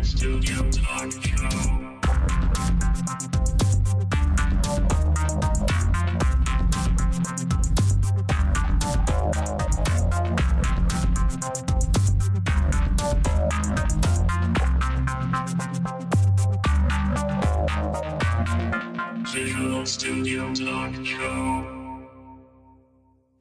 Studio Talk Show. Visual Studio Talk Show.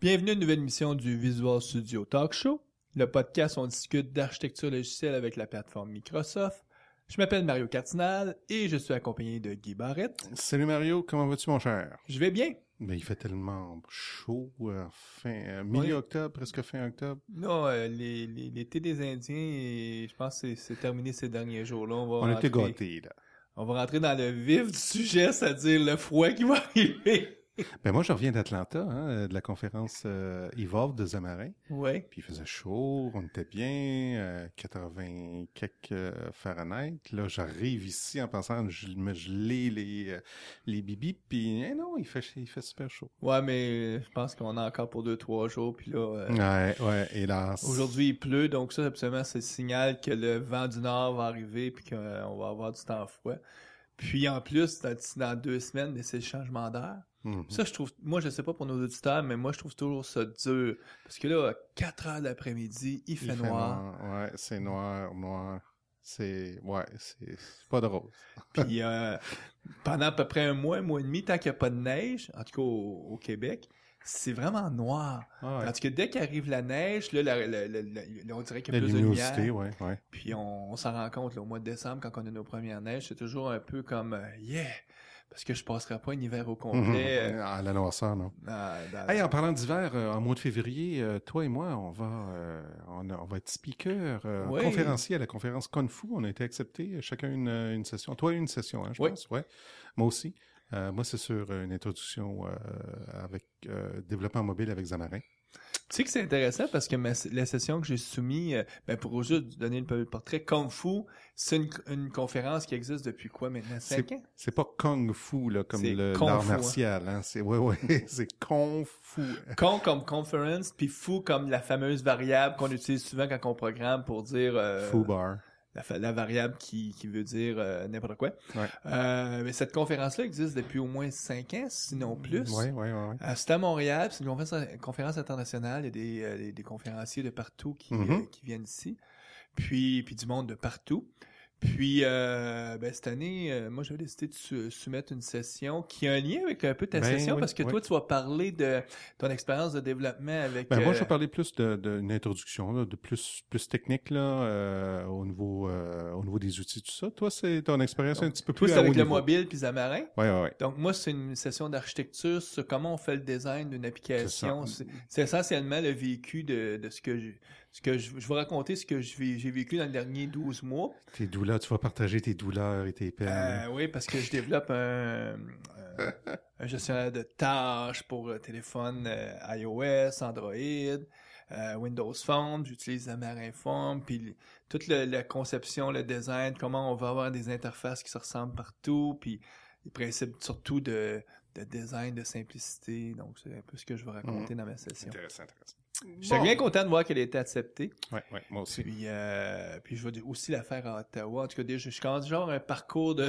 Bienvenue à une nouvelle émission du Visual Studio Talk Show, le podcast où on discute d'architecture logicielle avec la plateforme Microsoft. Je m'appelle Mario Cardinal et je suis accompagné de Guy Barrette. Salut Mario, comment vas-tu mon cher? Je vais bien. Ben, il fait tellement chaud, mi-octobre, presque fin octobre. Non, l'été des Indiens, je pense que c'est terminé ces derniers jours-là. On était gâtés, là. On va rentrer dans le vif du sujet, c'est-à-dire le froid qui va arriver. Ben moi, je reviens d'Atlanta, de la conférence Evolve de Xamarin. Ouais. Puis il faisait chaud, on était bien, 80 quelques Fahrenheit. Là, j'arrive ici en pensant me geler les bibis, puis non, il fait super chaud. Ouais, mais je pense qu'on a encore pour 2-3 jours, puis là... Ouais, hélas. Aujourd'hui, il pleut, donc ça, absolument, c'est le signal que le vent du nord va arriver, puis qu'on va avoir du temps froid. Puis en plus, dans 2 semaines, c'est le changement d'air. Mm-hmm. Ça, je trouve, moi, je sais pas pour nos auditeurs, mais moi, je trouve toujours ça dur. Parce que là, à 4 heures de l'après-midi, il fait noir. Ouais, c'est noir. C'est pas drôle. Puis pendant à peu près un mois et demi, tant qu'il n'y a pas de neige, en tout cas au Québec, c'est vraiment noir. Ah ouais. Tandis que dès qu'arrive la neige, là, on dirait qu'il y a La plus de luminosité, lumière. ouais. Puis on s'en rend compte là, au mois de décembre, quand on a nos premières neiges, c'est toujours un peu comme yeah! Parce que je passerai pas un hiver au complet. À la noirceur, non. Hey, en parlant d'hiver, en mois de février, toi et moi, on va être speaker, Oui. conférencier à la conférence Kung Fu. On a été acceptés, chacun une session. Toi, une session, hein, je Oui. pense. Ouais. Moi aussi. Moi, c'est sur une introduction avec développement mobile avec Xamarin. Tu sais que c'est intéressant parce que la session que j'ai soumise, pour juste donner le portrait, Kung Fu, c'est une conférence qui existe depuis quoi maintenant? 5 ans? C'est pas Kung Fu, là, comme C'est l'art Kung Fu, martial, hein. C'est c'est Kung Fu. Kung comme conference, puis Fu comme la fameuse variable qu'on utilise souvent quand on programme pour dire... Fu bar. La variable qui veut dire n'importe quoi. Ouais. Mais cette conférence-là existe depuis au moins 5 ans, sinon plus. Ouais. C'est à Montréal, c'est une conférence internationale. Il y a des conférenciers de partout qui viennent ici. Puis du monde de partout. Puis, cette année, moi, j'avais décidé de soumettre une session qui a un lien avec un peu ta session, oui, parce que toi, tu vas parler de ton expérience de développement avec... moi, je vais parler plus d'une introduction, là, de plus technique, là, au niveau des outils, tout ça. Toi, c'est ton expérience un petit peu plus Toi, c'est à haut avec le niveau. mobile puis Xamarin. Ouais. Donc, moi, c'est une session d'architecture sur comment on fait le design d'une application. C'est essentiellement le vécu de ce que je vais raconter ce que j'ai vécu dans les derniers 12 mois. Tes douleurs, tu vas partager tes douleurs et tes peines. Oui, parce que je développe un gestionnaire de tâches pour téléphone iOS, Android, Windows Phone. J'utilise Xamarin Form, puis toute la conception, le design, comment on va avoir des interfaces qui se ressemblent partout, puis les principes surtout de design, de simplicité. Donc, c'est un peu ce que je vais raconter dans ma session. Intéressant. J'étais bien content de voir qu'elle ait été acceptée. Ouais, moi aussi. Puis je vais aussi la faire à Ottawa. En tout cas, je commence genre un parcours de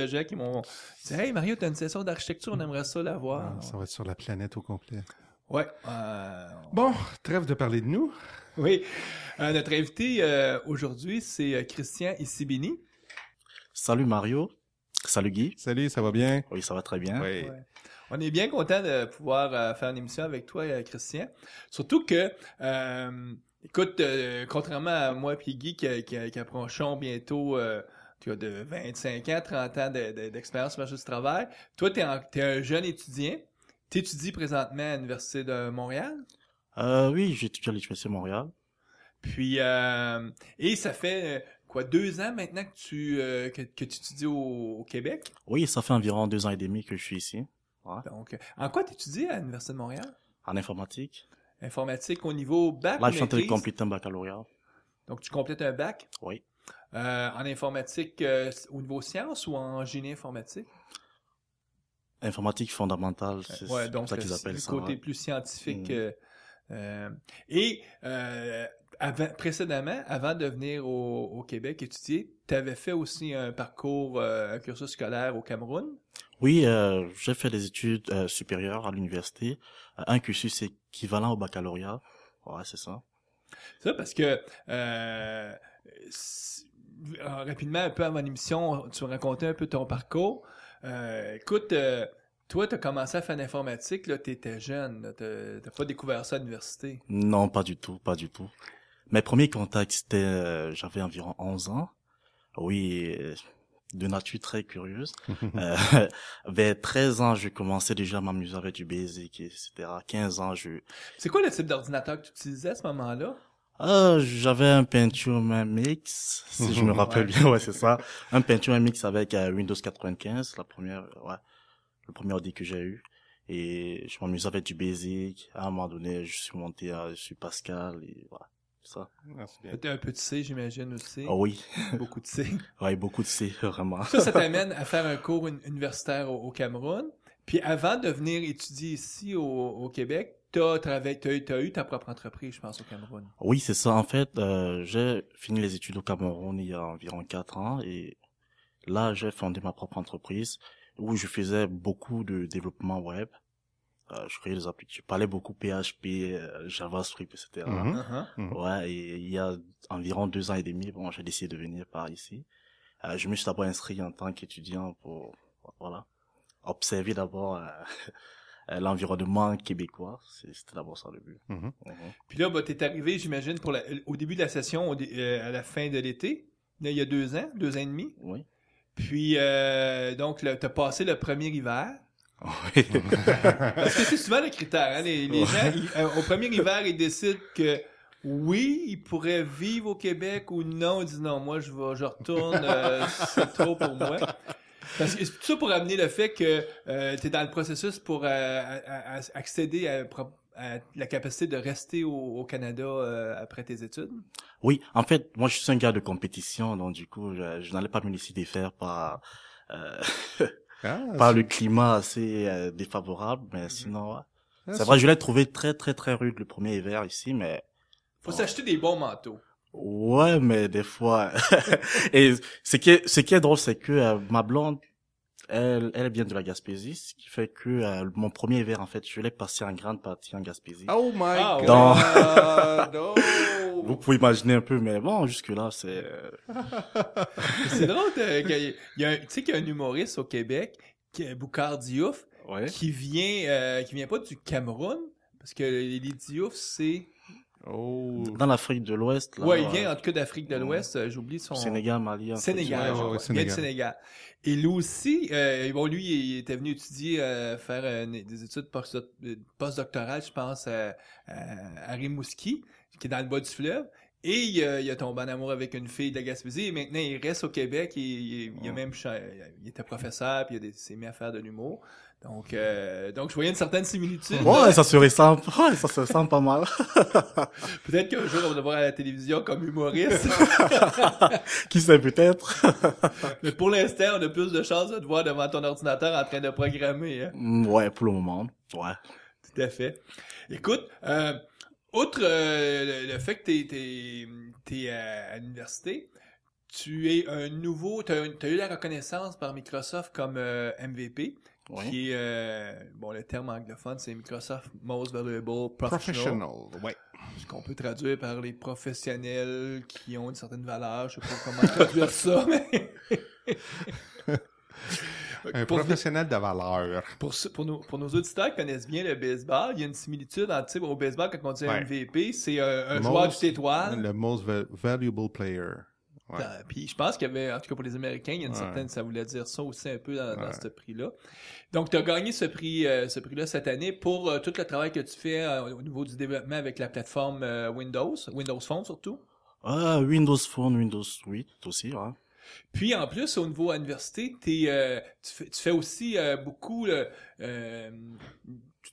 gens qui m'ont dit « Hey Mario, t'as une session d'architecture, on aimerait ça la voir. » Ça va être sur la planète au complet. Ouais. Bon, trêve de parler de nous. Oui. Notre invité aujourd'hui, c'est Christian Issibini. Salut Mario. Salut Guy. Salut, ça va bien? Oui, ça va très bien. Oui. Ouais. On est bien content de pouvoir faire une émission avec toi, Christian. Surtout que, écoute, contrairement à moi et Guy qui approchons bientôt tu as de 25 ans, 30 ans d'expérience sur le marché du travail, toi, t'es un jeune étudiant. T'étudies présentement à l'Université de Montréal? Oui, j'étudie à l'Université de Montréal. Puis, et ça fait... 2 ans maintenant que tu étudies au Québec? Oui, ça fait environ 2 ans et demi que je suis ici. Ouais. Donc, en quoi tu étudies à l'Université de Montréal? En informatique. Informatique au niveau bac Là, ou je suis en train de maîtrise? compléter un baccalauréat. Donc, tu complètes un bac? Oui. En informatique au niveau sciences ou en génie informatique? Informatique fondamentale, c'est Ouais, donc comme ça qu'ils appellent le ça. côté Ouais. plus scientifique Précédemment, avant de venir au Québec étudier, tu avais fait aussi un parcours, un cursus scolaire au Cameroun. Oui, j'ai fait des études supérieures à l'université, un cursus équivalent au baccalauréat. Ouais, c'est ça. Ça, parce que rapidement, un peu avant l'émission, tu me racontais un peu ton parcours. Écoute, toi, tu as commencé à faire l'informatique, là, tu étais jeune, t'as pas découvert ça à l'université. Non, pas du tout, pas du tout. Mes premiers contacts, c'était, j'avais environ 11 ans. Oui, de nature très curieuse. Vers 13 ans, je commençais déjà à m'amuser avec du Basic, etc. 15 ans, C'est quoi le type d'ordinateur que tu utilisais à ce moment-là? j'avais un Pentium MX, si je me rappelle bien, ouais, c'est ça. Un Pentium MX avec Windows 95, le premier ordi que j'ai eu. Et je m'amusais avec du Basic. À un moment donné, je suis monté sur Pascal et voilà, ça. Ah, c'est bien. Peut-être un peu de C, j'imagine aussi. Oh oui, Beaucoup de C. ouais, beaucoup de C, vraiment. Ça t'amène à faire un cours universitaire au Cameroun. Puis avant de venir étudier ici au Québec, t'as eu ta propre entreprise, je pense, au Cameroun. Oui, c'est ça. En fait, j'ai fini les études au Cameroun il y a environ 4 ans et là, j'ai fondé ma propre entreprise où je faisais beaucoup de développement web. Je créais des applications. Je parlais beaucoup PHP, JavaScript, etc. Mhm. Uh-huh. Ouais, et il y a environ 2 ans et demi, bon, j'ai décidé de venir par ici. Je me suis d'abord inscrit en tant qu'étudiant pour, voilà, observer d'abord l'environnement québécois. C'était d'abord ça le but. Mhm. Mhm. Puis là, t'es arrivé, j'imagine, au début de la session, à la fin de l'été. Là, il y a 2 ans, 2 ans et demi. Oui. Puis, donc, t'as passé le premier hiver. Oui. Parce que c'est souvent le critère, hein. Les gens, au premier hiver, ils décident que oui, ils pourraient vivre au Québec ou non. Ils disent non, moi, je retourne, c'est trop pour moi. Parce que c'est tout ça pour amener le fait que tu es dans le processus pour accéder à la capacité de rester au Canada après tes études. Oui, en fait, moi je suis un gars de compétition, donc du coup, je n'allais pas me laisser défaire par par le climat assez défavorable, mais sinon, ouais. C'est vrai, je l'ai trouvé très très très rude le premier hiver ici, mais Faut s'acheter des bons manteaux. ouais, mais des fois. Et ce qui est drôle, c'est que ma blonde, elle vient de la Gaspésie, ce qui fait que mon premier hiver, en fait, je l'ai passé en grande partie en Gaspésie. Oh my Ah, God! No! Vous pouvez imaginer un peu, mais bon, jusque là, c'est C'est drôle tu sais qu'il y a un humoriste au Québec, Boucard Diouf, ouais. qui vient pas du Cameroun, parce que les Diouf, c'est... Oh! Dans l'Afrique de l'Ouest, là. Ouais, il vient en tout cas d'Afrique de l'Ouest, j'oublie son... Sénégal, Mali. Sénégal, Ouais, je crois. ouais, Il vient du Sénégal. Sénégal. Et lui aussi, bon, lui, il était venu étudier, faire des études postdoctorales, je pense, à Rimouski, qui est dans le bas du fleuve. Et il a tombé en amour avec une fille de la Gaspésie. Et maintenant, il reste au Québec. Et, il a même, il était professeur, puis il s'est mis à faire de l'humour. Donc, je voyais une certaine similitude. Ouais, ça se ressemble. Ouais, ça se ressemble pas mal. Peut-être qu'un jour, on va le voir à la télévision comme humoriste. Qui sait peut-être. Mais pour l'instant, on a plus de chances de te voir devant ton ordinateur en train de programmer. Hein. Ouais, pour le moment. Ouais. Tout à fait. Écoute, outre le fait que t'es à l'université, tu es t'as eu la reconnaissance par Microsoft comme MVP, Ouais. qui est, bon, le terme anglophone, c'est Microsoft Most Valuable Professional. Professional, ouais. Ce qu'on peut traduire par les professionnels qui ont une certaine valeur. Je sais pas comment traduire ça, mais... Un professionnel de valeur. Pour nos auditeurs qui connaissent bien le baseball, il y a une similitude entre, tu sais, au baseball, quand on dit Ouais. MVP, c'est un joueur du étoile. Le most valuable player. Ouais. Puis je pense qu'il y avait, en tout cas pour les Américains, il y a une Ouais. certaine, ça voulait dire ça aussi un peu dans Ouais. ce prix-là. Donc, tu as gagné ce prix-là cette année pour tout le travail que tu fais au niveau du développement avec la plateforme Windows Phone surtout. Windows Phone, Windows 8 aussi, ouais. Puis en plus, au niveau université, tu fais aussi beaucoup, tu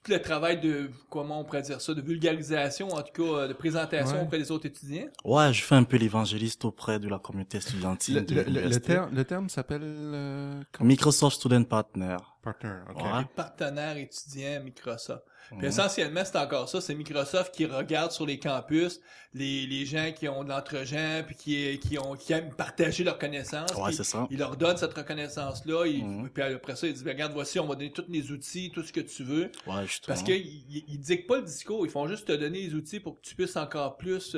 tout le travail de, comment on pourrait dire ça, de vulgarisation, en tout cas, de présentation Ouais. auprès des autres étudiants? Ouais, je fais un peu l'évangéliste auprès de la communauté estudiantine de l'université. Le terme s'appelle Microsoft Student Partner. partner. Ok. Ouais. Les partenaires étudiants Microsoft. Puis Mhm. essentiellement, c'est encore ça, c'est Microsoft qui regarde sur les campus les gens qui ont de l'entre-gens puis qui aiment partager leurs connaissances. Ouais, puis c'est ça. il leur donne cette reconnaissance-là. Mhm. Puis après ça, il dit, ben, regarde, voici, on va donner tous les outils, tout ce que tu veux. Ouais, justement. Parce qu'ils dictent pas le discours, ils font juste te donner les outils pour que tu puisses encore plus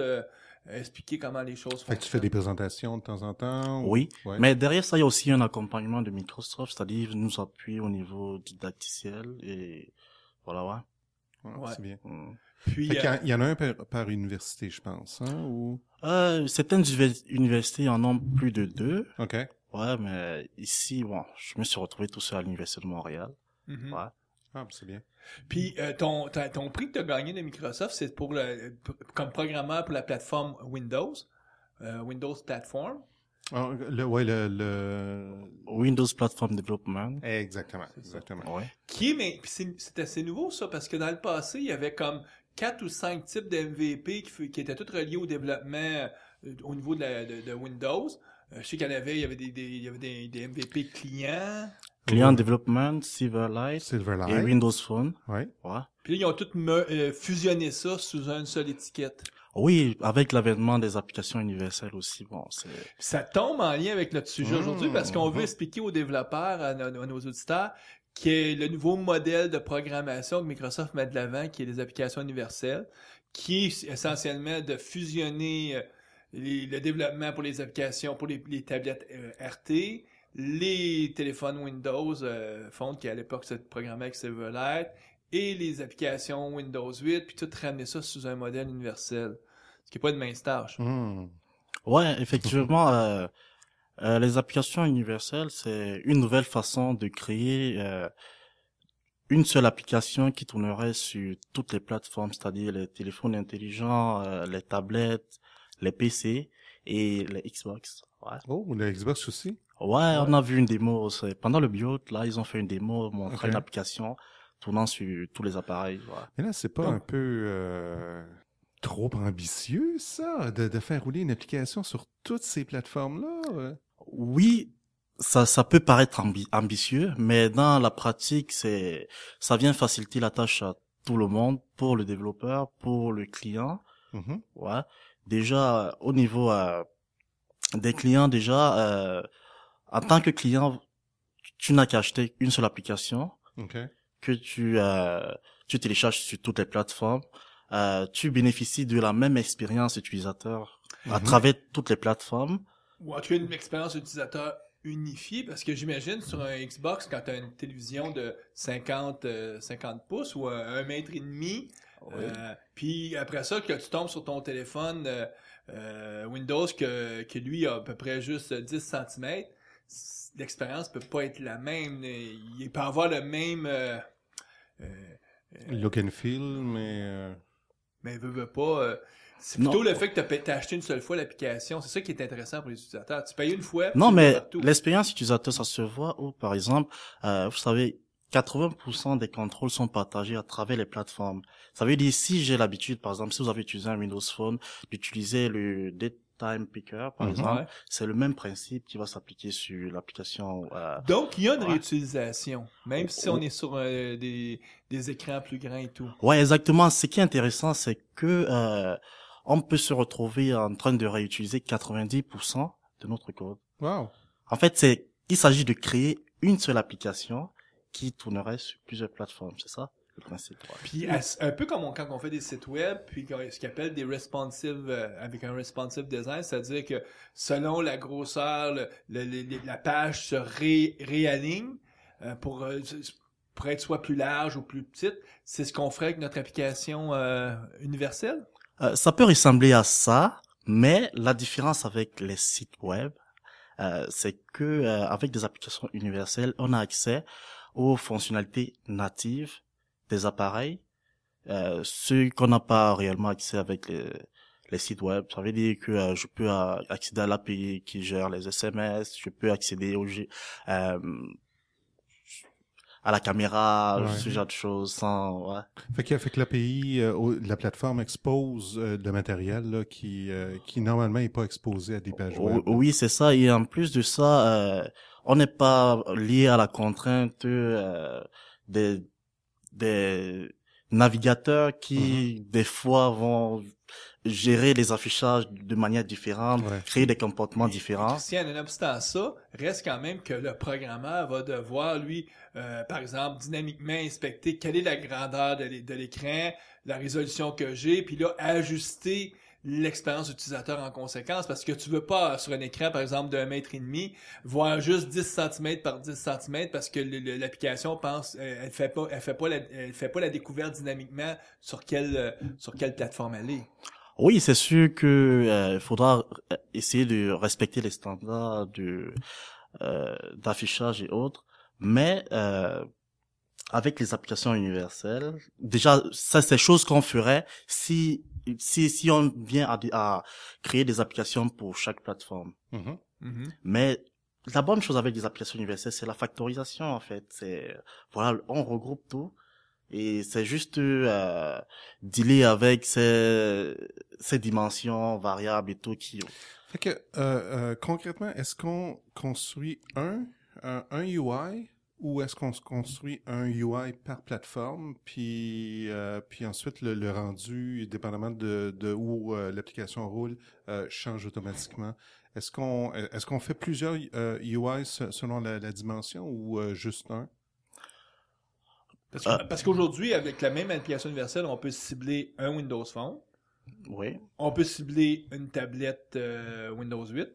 expliquer comment les choses Fait que tu fais des présentations de temps en temps? ou- Oui, Ouais. mais derrière ça, il y a aussi un accompagnement de Microsoft, c'est-à-dire nous appuyer au niveau didacticiel et voilà, ouais. Ouais, Ouais. c'est bien. Mm. Puis, Fait qu'il y a- il y en a un par université, je pense, hein, ou... Certaines universités en ont plus de 2. OK. Ouais, mais ici, bon, je me suis retrouvé tout seul à l'université de Montréal. mhm. Ouais. Ah, ben, c'est bien. Puis ton prix que tu as gagné de Microsoft, c'est comme programmeur pour la plateforme Windows, Windows Platform. Ah, le... Windows Platform Development. Exactement, C'est ça. exactement. Ouais. Mais c'est assez nouveau ça, parce que dans le passé, il y avait comme 4 ou 5 types de MVP qui étaient tous reliés au développement au niveau de Windows. Je sais qu'il y avait des MVP clients. Client Development, Silverlight et Silverlight. Windows Phone. Ouais. Ouais. Puis là, ils ont tous fusionné ça sous une seule étiquette. Oui, avec l'avènement des applications universelles aussi, bon, c'est... Puis ça tombe en lien avec notre sujet aujourd'hui parce qu'on veut mhm. expliquer aux développeurs, à nos auditeurs, qui est le nouveau modèle de programmation que Microsoft met de l'avant, qui est les applications universelles, qui est essentiellement de fusionner le développement pour les applications, pour les tablettes RT, les téléphones Windows Phone, qui à l'époque se programmait avec Silverlight, et les applications Windows 8, puis tout ramener ça sous un modèle universel. Ce qui n'est pas de mince tâche. Hmm. Ouais, effectivement, les applications universelles, c'est une nouvelle façon de créer une seule application qui tournerait sur toutes les plateformes, c'est-à-dire les téléphones intelligents, les tablettes, les PC et les Xbox. Ouais. Oh, le Xbox aussi? Ouais, on a vu une démo. Pendant le build, là, ils ont fait une démo montrant Ok. une application tournant sur tous les appareils. Ouais. Mais là, c'est pas Donc- un peu trop ambitieux, ça, de faire rouler une application sur toutes ces plateformes-là? Oui, ça peut paraître ambitieux, mais dans la pratique, ça vient faciliter la tâche à tout le monde, pour le développeur, pour le client. Mhm. Ouais. Déjà, au niveau des clients, déjà, en tant que client, tu n'as qu'à acheter une seule application OK. que tu télécharges sur toutes les plateformes. Tu bénéficies de la même expérience utilisateur à Mhm. travers toutes les plateformes. Ou en tout cas une expérience utilisateur unifiée, parce que j'imagine sur un Xbox, quand tu as une télévision de 50 pouces ou 1,5 m, puis après ça, que tu tombes sur ton téléphone Windows que lui a à peu près juste 10 cm, l'expérience peut pas être la même. Il peut avoir le même... Look and feel, mais... mais veut pas... c'est Non. plutôt le fait que tu as acheté une seule fois l'application. C'est ça qui est intéressant pour les utilisateurs. Tu payes une fois. Non, tu mais l'as partout. l'expérience utilisateur, ça se voit où, par exemple, vous savez, 80% des contrôles sont partagés à travers les plateformes. Ça veut dire, si j'ai l'habitude, par exemple, si vous avez utilisé un Windows Phone, d'utiliser le Daytime Picker, par Mhm. exemple, Ouais. c'est le même principe qui va s'appliquer sur l'application. Donc, il y a une Ouais. réutilisation, même si on est sur des écrans plus grands et tout. Ouais, exactement. Ce qui est intéressant, c'est que on peut se retrouver en train de réutiliser 90% de notre code. Wow! En fait, il s'agit de créer une seule application qui tournerait sur plusieurs plateformes, c'est ça le principe. Ouais. Puis, un peu comme quand on fait des sites web, puis ce qu'ils appelle des responsive, avec un responsive design, c'est-à-dire que selon la grosseur, la page se réaligne pour être soit plus large ou plus petite. C'est ce qu'on ferait avec notre application universelle. Ça peut ressembler à ça, mais la différence avec les sites web, c'est que avec des applications universelles, on a accès aux fonctionnalités natives des appareils, ce qu'on n'a pas réellement accès avec les sites web. Ça veut dire que je peux accéder à l'API qui gère les SMS, je peux accéder à la caméra, Ouais. ce genre de choses, sans, ouais. Fait que l'API, la plateforme expose le matériel là, qui normalement est pas exposé à des pages web. Oui, c'est ça. Et en plus de ça, on n'est pas lié à la contrainte des navigateurs qui, des fois, vont gérer les affichages de manière différente, Ouais. créer des comportements Mais différents. Christian, nonobstant ça, reste quand même que le programmeur va devoir, lui, par exemple, dynamiquement inspecter quelle est la grandeur de l'écran, la résolution que j'ai, puis là, ajuster l'expérience utilisateur en conséquence, parce que tu veux pas, sur un écran, par exemple, d'1,5 mètre, voir juste 10 cm par 10 cm, parce que l'application pense, elle fait pas la découverte dynamiquement sur quelle plateforme elle est. Oui, c'est sûr que faudra essayer de respecter les standards d'affichage et autres, mais avec les applications universelles, déjà ça c'est chose qu'on ferait si on vient à créer des applications pour chaque plateforme. Mhm. Mhm. Mais la bonne chose avec les applications universelles, c'est la factorisation en fait. C'est voilà, on regroupe tout. Et c'est juste dealer avec ces dimensions variables et tout qui... Fait que concrètement, est-ce qu'on construit un UI ou est-ce qu'on se construit un UI par plateforme, puis ensuite le rendu, dépendamment de où l'application roule, change automatiquement? Est-ce qu'on fait plusieurs UI selon la dimension ou juste un? Parce qu'aujourd'hui, avec la même application universelle, on peut cibler un Windows Phone, Oui. on peut cibler une tablette Windows 8,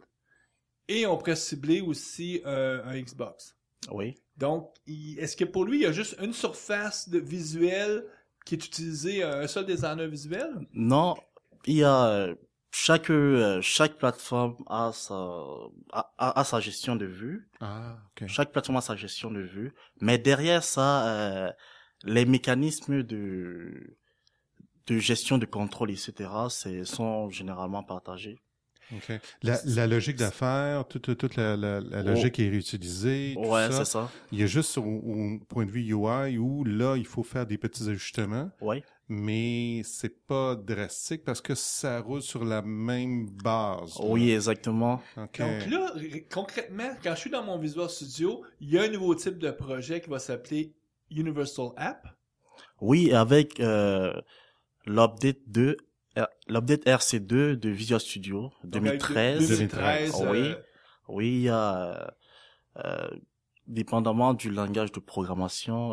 et on pourrait cibler aussi un Xbox. Oui. Donc, est-ce que pour lui, il y a juste une surface visuelle qui est utilisée, un seul designer visuel? Non, il y a chaque plateforme a sa gestion de vue. Ah, ok. Chaque plateforme a sa gestion de vue, mais derrière ça, les mécanismes de gestion de contrôle, etc., sont généralement partagés. Ok. La logique d'affaires, toute la logique est réutilisée, tout Ouais, ça. c'est ça. Il y a juste au point de vue UI où là, il faut faire des petits ajustements, Oui. mais c'est pas drastique parce que ça roule sur la même base. là. Oui, exactement. Ok. Donc là, concrètement, quand je suis dans mon Visual Studio, il y a un nouveau type de projet qui va s'appeler Universal App. Oui, avec l'update RC2 de Visual Studio Donc, avec 2013. 2013. Oui. Oui, il y a dépendamment du langage de programmation,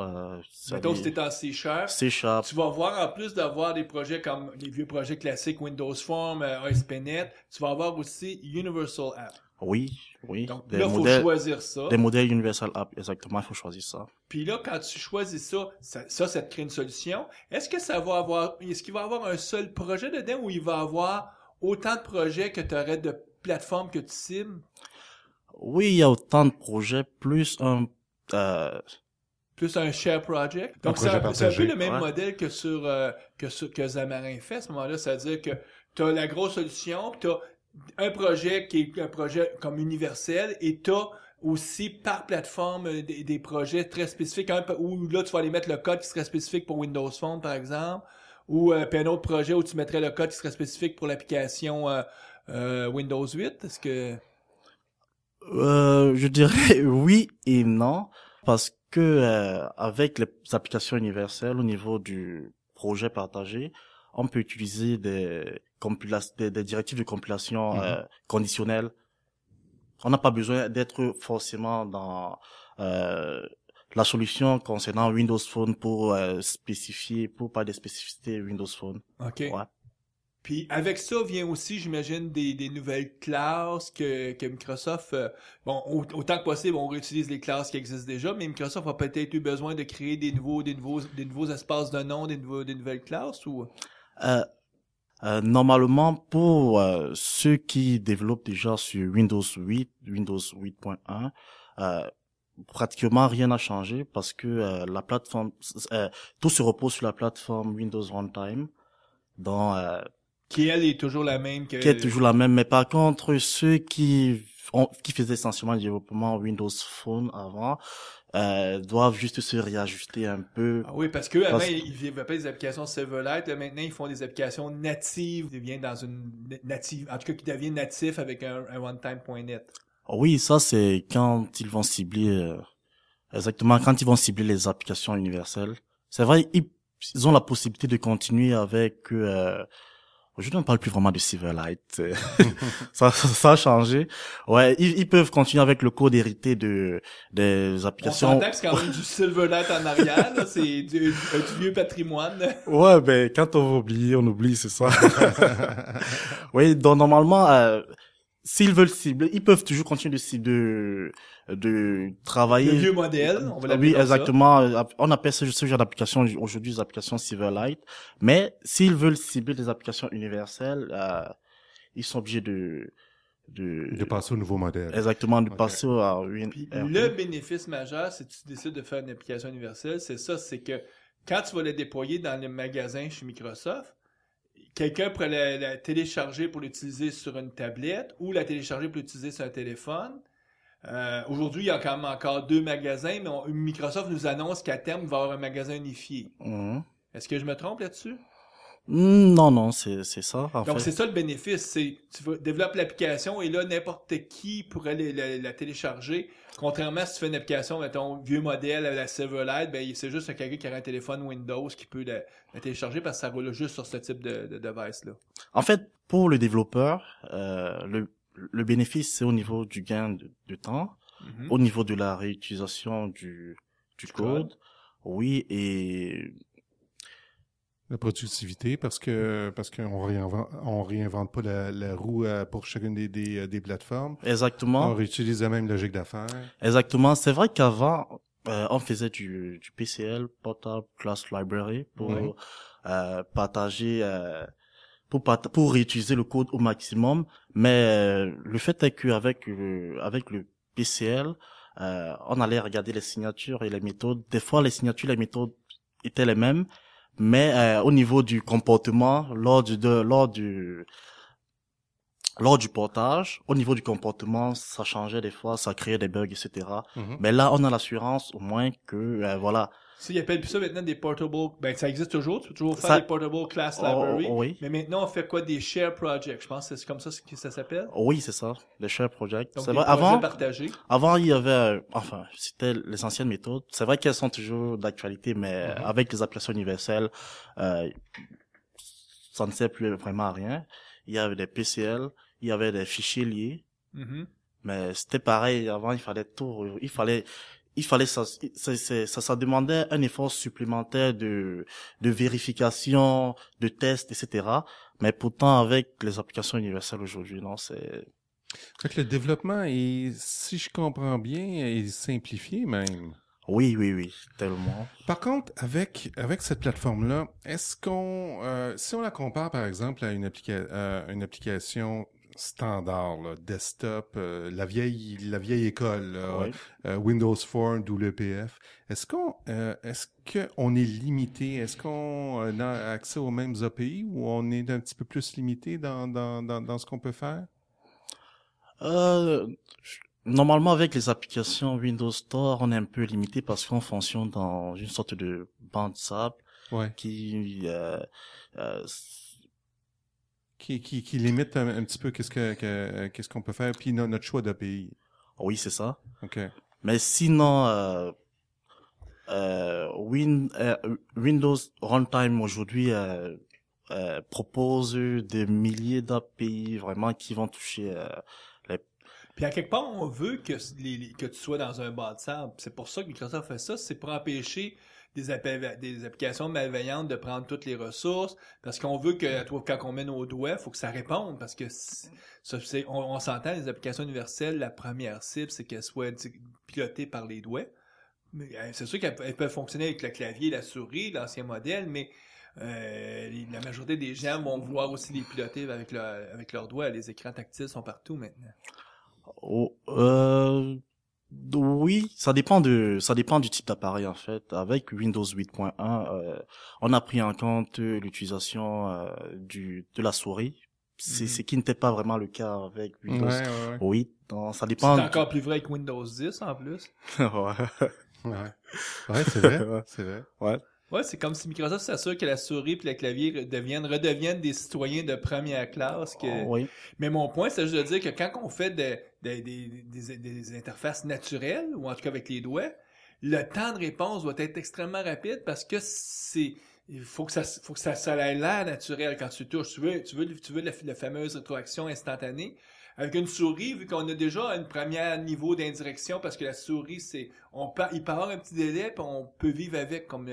Mettons, si t'es en C#, C#, tu vas voir, en plus d'avoir des projets comme les vieux projets classiques Windows Form, ASP.NET, tu vas avoir aussi Universal App. oui. Donc là, il faut choisir ça. Des modèles Universal App, exactement, il faut choisir ça. Puis là, quand tu choisis ça te crée une solution. Est-ce qu'il va avoir un seul projet dedans ou il va avoir autant de projets que tu aurais de plateformes que tu cibles? Oui, il y a autant de projets, plus un share project. Donc, projet c'est un partagé. peu le même Ouais. modèle que que Xamarin fait à ce moment-là. C'est-à-dire que tu as la grosse solution, tu as un projet qui est un projet comme universel et tu as aussi par plateforme des projets très spécifiques, où là tu vas aller mettre le code qui serait spécifique pour Windows Phone par exemple, ou puis un autre projet où tu mettrais le code qui serait spécifique pour l'application Windows 8. Est-ce que... je dirais oui et non, parce que avec les applications universelles au niveau du projet partagé, on peut utiliser des directives de compilation conditionnelles. On n'a pas besoin d'être forcément dans la solution concernant Windows Phone pour parler des spécificités Windows Phone. OK. Ouais. Puis avec ça vient aussi, j'imagine, des nouvelles classes que Microsoft... autant que possible, on réutilise les classes qui existent déjà, mais Microsoft a peut-être eu besoin de créer des nouveaux espaces de nom, des nouvelles classes ou... Normalement, pour ceux qui développent déjà sur Windows 8, Windows 8.1, pratiquement rien n'a changé parce que la plateforme, tout se repose sur la plateforme Windows Runtime, dont Qui, elle, est toujours la même que... qui est toujours la même. Mais par contre, ceux qui qui faisaient essentiellement le développement Windows Phone avant, doivent juste se réajuster un peu. Ah oui, parce que avant, ils développaient des applications Silverlight. Là, maintenant, ils font des applications natives, qui deviennent dans une native, en tout cas, qui deviennent natifs avec un runtime.net. Oui, ça, c'est quand ils vont cibler, exactement, quand ils vont cibler les applications universelles. C'est vrai, ils ont la possibilité de continuer avec, aujourd'hui, on parle plus vraiment de Silverlight. Ça a changé. Ouais, ils peuvent continuer avec le code hérité des applications. On s'entend que c'est quand même du Silverlight en arrière, là. C'est du vieux patrimoine. Ouais, ben, quand on va oublier, on oublie, c'est ça. Oui, donc, normalement, s'ils veulent cibler, ils peuvent toujours continuer de travailler. Le vieux modèle, on va l'appeler oui, comme exactement. On appelle ce genre d'application aujourd'hui des applications Silverlight. Mais s'ils veulent cibler des applications universelles, ils sont obligés de passer au nouveau modèle. Exactement, de Okay. passer à une. Le bénéfice majeur, si tu décides de faire une application universelle, c'est ça, c'est que quand tu vas la déployer dans le magasin chez Microsoft, quelqu'un pourrait la télécharger pour l'utiliser sur une tablette ou la télécharger pour l'utiliser sur un téléphone. Aujourd'hui, il y a quand même encore 2 magasins, mais Microsoft nous annonce qu'à terme, il va y avoir un magasin unifié. Mhm. Est-ce que je me trompe là-dessus? Non, c'est ça. Donc, c'est ça le bénéfice. C'est tu vas développer l'application et là, n'importe qui pourrait la télécharger. Contrairement à si tu fais une application, mettons, vieux modèle à la Silverlight, ben, c'est juste quelqu'un qui a un téléphone Windows qui peut la télécharger parce que ça roule juste sur ce type de device-là. En fait, pour le développeur, le bénéfice, c'est au niveau du gain de temps, au niveau de la réutilisation du code. Oui, et la productivité, parce qu'on réinvente pas la roue pour chacune des plateformes. Exactement. On réutilise la même logique d'affaires. Exactement. C'est vrai qu'avant, on faisait du PCL, Portable Class Library, pour partager, pour réutiliser le code au maximum. Mais le fait est qu'avec le PCL, on allait regarder les signatures et les méthodes. Des fois, les signatures et les méthodes étaient les mêmes. Mais au niveau du comportement, lors du portage, au niveau du comportement, ça changeait des fois, ça créait des bugs, etc. Mais là, on a l'assurance au moins que voilà. Ça, ils appellent plus ça maintenant des portable. Ben, ça existe toujours. Tu peux toujours faire des portable class library. Oui. Mais maintenant, on fait quoi? Des share projects. Je pense que c'est comme ça que ça s'appelle. Oui, c'est ça. Les share projects. Donc, c'est des vrai. projets partagés. Avant, il y avait, c'était les anciennes méthodes. C'est vrai qu'elles sont toujours d'actualité, mais avec les applications universelles, ça ne sert plus vraiment à rien. Il y avait des PCL, il y avait des fichiers liés. Mais c'était pareil. Avant, il fallait ça demandait un effort supplémentaire de vérification, de tests, etc. Mais pourtant, avec les applications universelles aujourd'hui, non, c'est... Fait que le développement est, si je comprends bien, est simplifié même. Oui, tellement. Par contre, avec cette plateforme-là, est-ce qu'on, si on la compare par exemple à une application standard, là, desktop, la vieille école, là, Windows Phone, WPF, est-ce qu'on est limité? Est-ce qu'on a accès aux mêmes API ou on est un petit peu plus limité dans ce qu'on peut faire? Normalement, avec les applications Windows Store, on est un peu limité parce qu'on fonctionne dans une sorte de bande SAP qui limite un petit peu qu'est-ce qu'on peut faire, puis notre choix d'API. Oui, c'est ça. OK. Mais sinon, Windows Runtime aujourd'hui propose des milliers d'API vraiment qui vont toucher Puis à quelque part, on veut que tu sois dans un bas de sable. C'est pour ça que Microsoft fait ça, c'est pour empêcher des applications malveillantes de prendre toutes les ressources, parce qu'on veut que quand on met nos doigts, faut que ça réponde, parce que on s'entend, les applications universelles, la première cible, c'est qu'elles soient pilotées par les doigts. Mais c'est sûr qu'elles peuvent fonctionner avec le clavier et la souris, l'ancien modèle, mais la majorité des gens vont vouloir aussi les piloter avec leurs doigts. Les écrans tactiles sont partout maintenant. Oui, ça dépend du type d'appareil en fait. Avec Windows 8.1, on a pris en compte l'utilisation de la souris. c'est qui n'était pas vraiment le cas avec Windows Ouais. 8. Donc, ça C'est dépend. encore plus vrai avec Windows 10 en plus. Ouais. Ouais, c'est vrai. Ouais. C'est vrai. Ouais. Ouais, c'est comme si Microsoft s'assure que la souris et le clavier redeviennent des citoyens de première classe. Oui. Mais mon point, c'est juste de dire que quand on fait des interfaces naturelles, ou en tout cas avec les doigts, le temps de réponse doit être extrêmement rapide parce que il faut que ça ait l'air naturel quand tu touches. Tu veux la fameuse rétroaction instantanée. Avec une souris, vu qu'on a déjà un premier niveau d'indirection, parce que la souris, il peut y avoir un petit délai, puis on peut vivre avec, comme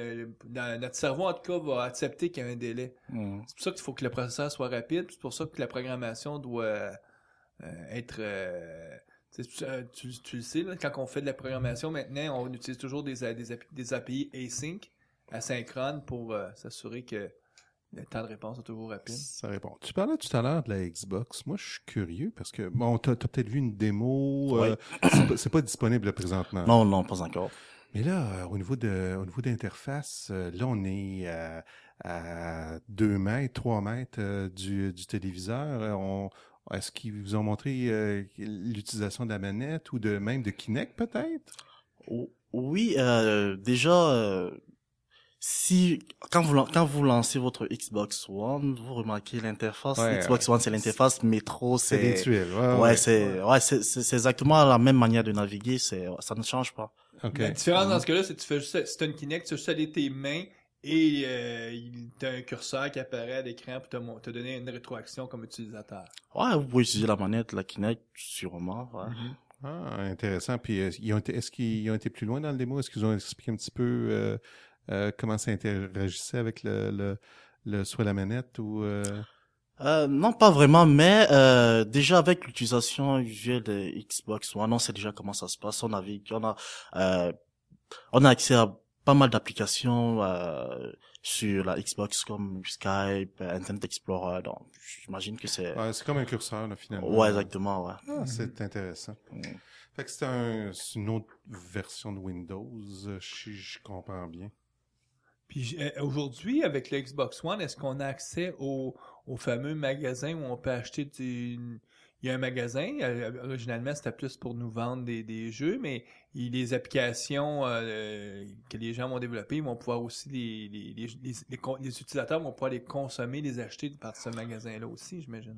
notre cerveau, en tout cas, va accepter qu'il y a un délai. C'est pour ça qu'il faut que le processeur soit rapide, c'est pour ça que la programmation doit être... tu le sais, là, quand on fait de la programmation, maintenant, on utilise toujours des API async, asynchrone, pour s'assurer que le temps de réponse est toujours rapide. Ça répond. Tu parlais tout à l'heure de la Xbox. Moi, je suis curieux parce que, bon, t'as peut-être vu une démo. Oui. C'est pas disponible présentement. Non, pas encore. Mais là, au niveau d'interface, là, on est à 2 mètres, 3 mètres du téléviseur. Est-ce qu'ils vous ont montré l'utilisation de la manette ou même de Kinect, peut-être? Oui, déjà, quand vous lancez votre Xbox One, vous remarquez l'interface. Ouais, Xbox One, c'est l'interface métro, C'est virtuel. c'est exactement la même manière de naviguer, ça ne change pas. OK. La différence dans ce cas-là, c'est que si t'as une Kinect, tu fais juste aller tes mains et t'as un curseur qui apparaît à l'écran pour te donner une rétroaction comme utilisateur. Ouais, vous pouvez utiliser la manette, la Kinect, sûrement, ouais. Ah, intéressant. Puis, est-ce qu'ils ont été plus loin dans le démo? Est-ce qu'ils ont expliqué un petit peu comment ça interagissait avec soit la manette ou... Non, pas vraiment, mais déjà avec l'utilisation usuelle de Xbox One, on sait déjà comment ça se passe. On a accès à pas mal d'applications sur la Xbox comme Skype, Internet Explorer. Donc, j'imagine que c'est... Ouais, c'est comme un curseur, là, finalement. Ouais, exactement, ouais. Ah, c'est intéressant. Fait que c'est une autre version de Windows, je comprends bien. Puis aujourd'hui, avec le Xbox One, est-ce qu'on a accès au fameux magasin où on peut acheter Il y a un magasin, originalement c'était plus pour nous vendre des jeux, mais les applications que les gens vont développer, ils vont pouvoir aussi les utilisateurs vont pouvoir les consommer, les acheter par ce magasin-là aussi, j'imagine.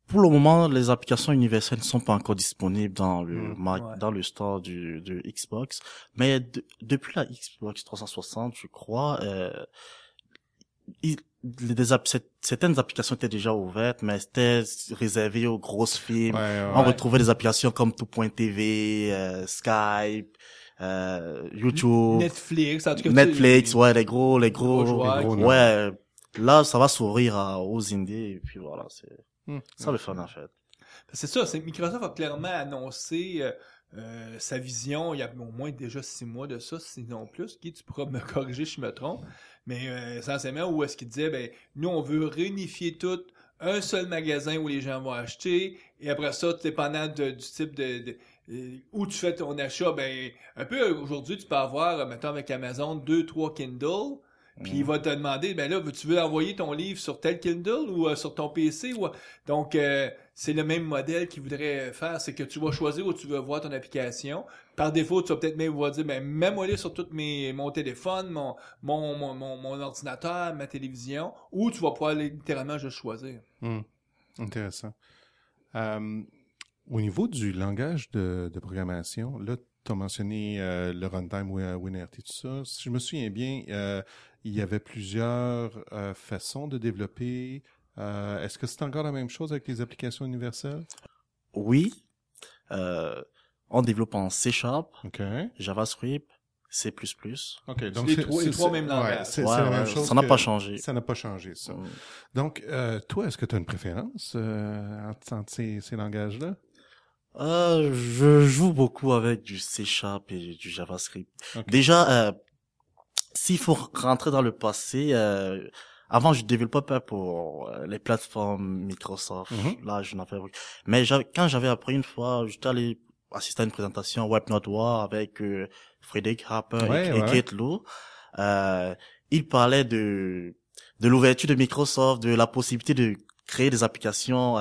Pour le moment, les applications universelles ne sont pas encore disponibles dans Ouais. le store du Xbox, mais depuis la Xbox 360, je crois, certaines applications étaient déjà ouvertes, mais c'était réservé aux grosses firmes. On retrouvait des applications comme Tout.tv, Skype, YouTube, Netflix, en tout cas. Netflix, ouais, les gros joueurs, ouais. Là, ça va s'ouvrir aux indies, et puis voilà, c'est ça le fun, en fait. C'est ça, Microsoft a clairement annoncé sa vision il y a au moins déjà 6 mois de ça, sinon plus. Guy, tu pourras me corriger si je me trompe. Mais essentiellement, où est-ce qu'il disait, nous, on veut réunifier tout, un seul magasin où les gens vont acheter, et après ça, dépendant du type où tu fais ton achat, un peu aujourd'hui, tu peux avoir, mettons avec Amazon, 2-3 Kindle. Puis il va te demander, tu veux envoyer ton livre sur tel Kindle ou sur ton PC? Donc, c'est le même modèle qu'il voudrait faire, c'est que tu vas choisir où tu veux voir ton application. Par défaut, tu vas peut-être même dire, mets-moi lire sur tout mon téléphone, mon ordinateur, ma télévision, ou tu vas pouvoir littéralement juste choisir. Intéressant. Au niveau du langage de programmation, là, tu as mentionné le runtime WinRT, tout ça. Si je me souviens bien, il y avait plusieurs façons de développer. Est-ce que c'est encore la même chose avec les applications universelles? Oui. On développe en C#, Okay. JavaScript, C++. OK, donc les trois mêmes langages. C'est la même chose. Ça n'a pas changé. Ça n'a pas changé, ça. Donc, toi, est-ce que tu as une préférence entre ces langages-là? Je joue beaucoup avec du C# et du JavaScript. Okay. Déjà, s'il faut rentrer dans le passé, avant je développais pour les plateformes Microsoft. Là, je n'avais pas. Mais quand j'avais appris une fois, j'étais allé assister à une présentation Web Not War avec Frédéric Harper et Kate Lou. Il parlait de de l'ouverture de Microsoft, de la possibilité de créer des applications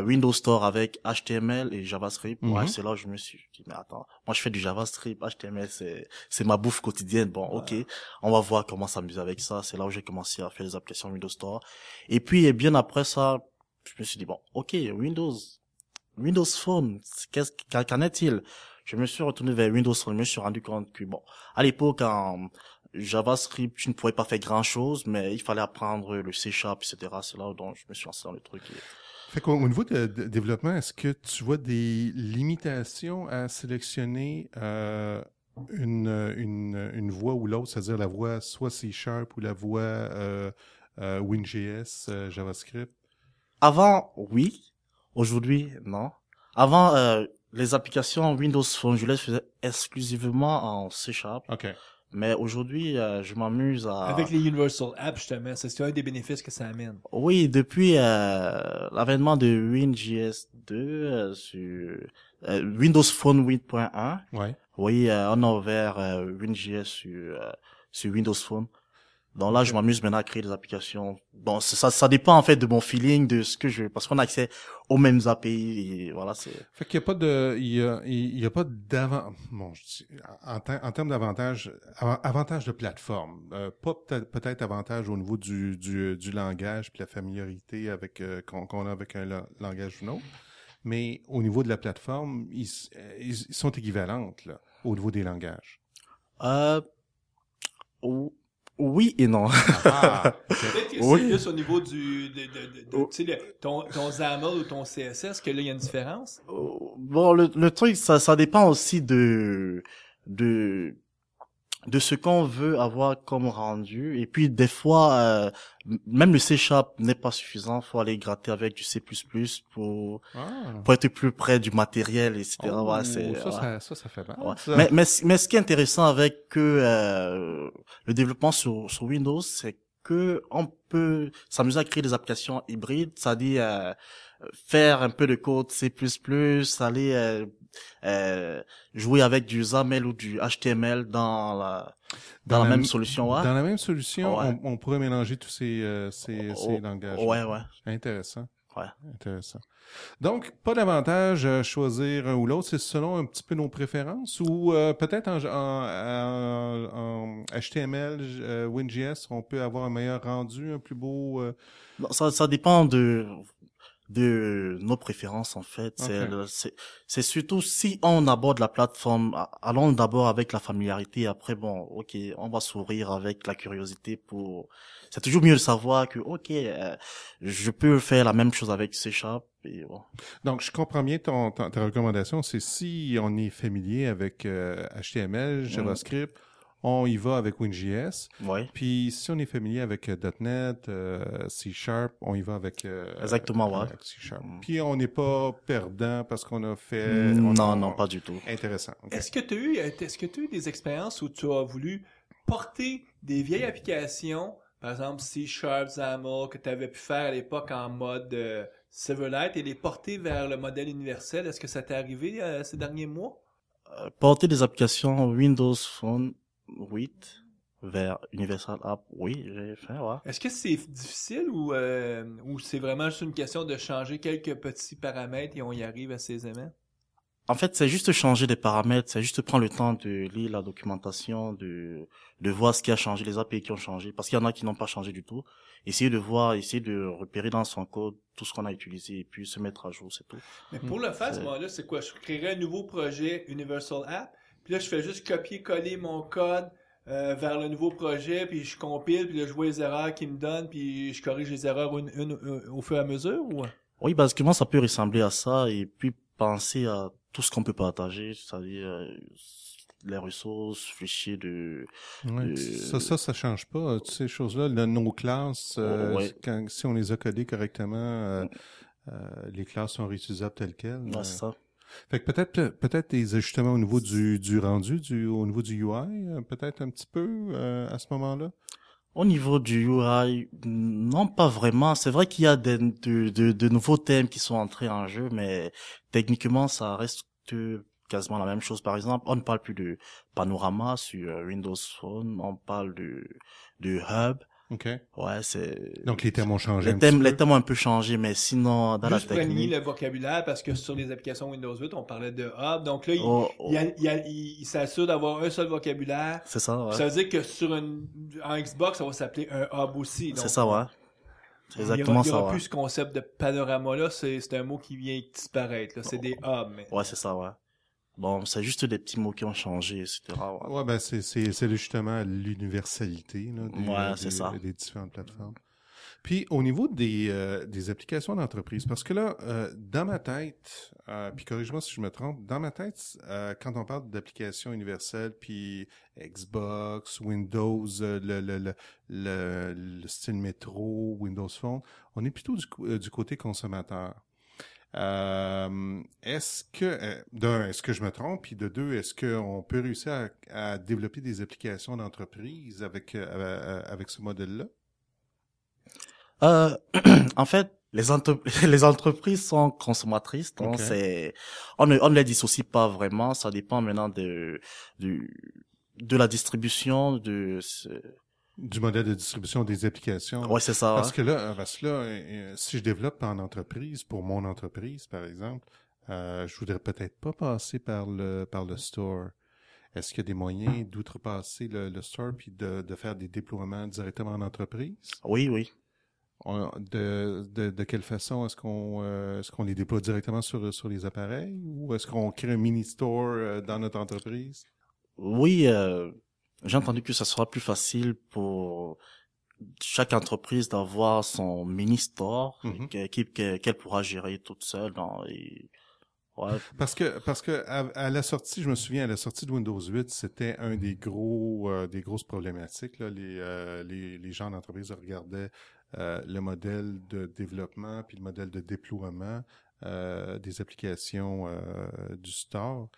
Windows Store avec HTML et JavaScript. Ouais, c'est là où je me suis dit, mais attends, moi je fais du JavaScript, HTML, c'est ma bouffe quotidienne. Bon, ok, on va voir comment s'amuser avec ça. C'est là où j'ai commencé à faire des applications Windows Store. Et puis, et bien après ça, je me suis dit, bon, ok, Windows Phone, qu'en est-il? Je me suis retourné vers Windows Phone, je me suis rendu compte que, bon, à l'époque, en JavaScript, tu ne pouvais pas faire grand-chose, mais il fallait apprendre le C#, etc. C'est là où donc, je me suis lancé dans le truc. Fait qu'au niveau de développement, est-ce que tu vois des limitations à sélectionner une voie ou l'autre, c'est-à-dire la voie soit C# ou la voie WinJS, JavaScript? Avant, oui. Aujourd'hui, non. Avant, les applications Windows Phone, je les faisais exclusivement en C#. OK. Mais aujourd'hui, je m'amuse à... Avec les Universal Apps, justement, c'est un des bénéfices que ça amène. Oui, depuis l'avènement de WinJS 2 sur Windows Phone 8.1, Ouais. oui, on a ouvert WinJS sur Windows Phone. Donc là, je m'amuse maintenant à créer des applications. Bon, ça dépend en fait de mon feeling, de ce que je veux, parce qu'on a accès aux mêmes API et voilà, c'est. Fait qu'il y a pas de, il y a pas bon, en termes d'avantages, avantage de plateforme, pas peut-être avantage au niveau du langage puis la familiarité avec qu'on a avec un langage ou un autre, mais au niveau de la plateforme, ils sont équivalentes là, au niveau des langages. Oui et non. Ah, Peut-être que Oui. c'est plus au niveau tu sais, ton XAML ou ton CSS, que là, il y a une différence. Bon, le truc, ça dépend aussi de ce qu'on veut avoir comme rendu. Et puis, des fois, même le C# n'est pas suffisant. Faut aller gratter avec du C++ pour être plus près du matériel, etc. Oh, Ouais, c'est, ça fait mal. ouais. Ça. Mais ce qui est intéressant avec le développement sur Windows, c'est que on peut s'amuser à créer des applications hybrides, c'est-à-dire faire un peu de code C++, aller jouer avec du XAML ou du HTML dans la même solution. Ouais. Dans la même solution, Ouais. on pourrait mélanger tous ces langages. Ouais, ouais. Intéressant. Ouais. Intéressant. Donc, pas d'avantage à choisir un ou l'autre, c'est selon un petit peu nos préférences ou peut-être en HTML, WinJS, on peut avoir un meilleur rendu, un plus beau... Bon, ça dépend de nos préférences en fait. Okay. C'est surtout si on aborde la plateforme, allons d'abord avec la familiarité, après bon, ok, on va s'ouvrir avec la curiosité pour. C'est toujours mieux de savoir que ok, je peux faire la même chose avec C# et bon. Donc je comprends bien ta recommandation, c'est si on est familier avec HTML, JavaScript. On y va avec WinJS. Ouais. Puis si on est familier avec .NET, C#, on y va avec exactement, ouais. avec C#. Puis on n'est pas perdant parce qu'on a fait non, pas du tout. Intéressant. Okay. Est-ce que tu as eu des expériences où tu as voulu porter des vieilles applications, par exemple C#, XAML, que tu avais pu faire à l'époque en mode Silverlight, et les porter vers le modèle universel? Est-ce que ça t'est arrivé ces derniers mois? Porter des applications Windows Phone 8 vers Universal App, oui, j'ai fait, ouais. Est-ce que c'est difficile ou c'est vraiment juste une question de changer quelques petits paramètres et on y arrive aisément? En fait, c'est juste changer des paramètres, c'est juste prendre le temps de lire la documentation, de voir ce qui a changé, les API qui ont changé, parce qu'il y en a qui n'ont pas changé du tout. Essayer de repérer dans son code tout ce qu'on a utilisé et puis se mettre à jour, c'est tout. Mais pour le faire, à ce moment-là, c'est quoi? Je créerais un nouveau projet Universal App, puis là, je fais juste copier-coller mon code vers le nouveau projet, puis je compile, puis là, je vois les erreurs qu'ils me donnent, puis je corrige les erreurs au fur et à mesure, ou? Oui, basiquement, ça peut ressembler à ça, et puis penser à tout ce qu'on peut partager, c'est-à-dire les ressources, fichiers Ouais, ça change pas. Ces choses-là, nos classes, ouais. si on les a codées correctement, les classes sont réutilisables telles quelles. Ouais, c'est ça. Fait que peut-être des ajustements au niveau du rendu, au niveau du UI, peut-être un petit peu à ce moment-là. Au niveau du UI, non, pas vraiment. C'est vrai qu'il y a de nouveaux thèmes qui sont entrés en jeu, mais techniquement, ça reste quasiment la même chose. Par exemple, on ne parle plus de panorama sur Windows Phone, on parle de hub. OK. Ouais, c'est... Donc, les termes ont changé un Les petit peu. thèmes ont un peu changé, mais sinon, dans Juste la pour éliminer technique... le vocabulaire, parce que sur les applications Windows 8, on parlait de hub. Donc là, Oh, il s'assure d'avoir un seul vocabulaire. c'est ça, ouais. Ça veut dire que en Xbox, ça va s'appeler un hub aussi. C'est Donc, ça, ouais. C'est il y exactement aura ça, ouais. plus ce concept de panorama-là. C'est un mot qui vient disparaître. Là. C'est des hubs. Mais... Ouais, c'est ça, ouais. Bon, c'est juste des petits mots qui ont changé, etc. Ouais. Ouais, ben, c'est justement l'universalité, là, Ouais, c'est ça. des différentes plateformes. Puis, au niveau des applications d'entreprise, parce que là, dans ma tête, puis corrige-moi si je me trompe, dans ma tête, quand on parle d'applications universelles, puis Xbox, Windows, le style métro, Windows Phone, on est plutôt du côté consommateur. Est-ce que, d'un, est-ce que je me trompe? Puis de deux, est-ce qu'on peut réussir à développer des applications d'entreprise avec ce modèle-là? En fait, les entreprises sont consommatrices, donc Okay. on ne les dissocie pas vraiment, ça dépend maintenant de la distribution Du modèle de distribution des applications. Ouais, c'est ça. Parce que là, si je développe en entreprise, pour mon entreprise, par exemple, je voudrais peut-être pas passer par le store. Est-ce qu'il y a des moyens d'outrepasser le store puis de faire des déploiements directement en entreprise? Oui, oui. De quelle façon est-ce qu'on les déploie directement sur les appareils ou est-ce qu'on crée un mini store dans notre entreprise? Oui, j'ai entendu que ça sera plus facile pour chaque entreprise d'avoir son mini store qu'elle pourra gérer toute seule ouais. Parce que à la sortie, je me souviens, à la sortie de Windows 8, c'était un des grosses problématiques, là. Les gens d'entreprise regardaient le modèle de développement puis le modèle de déploiement des applications du store.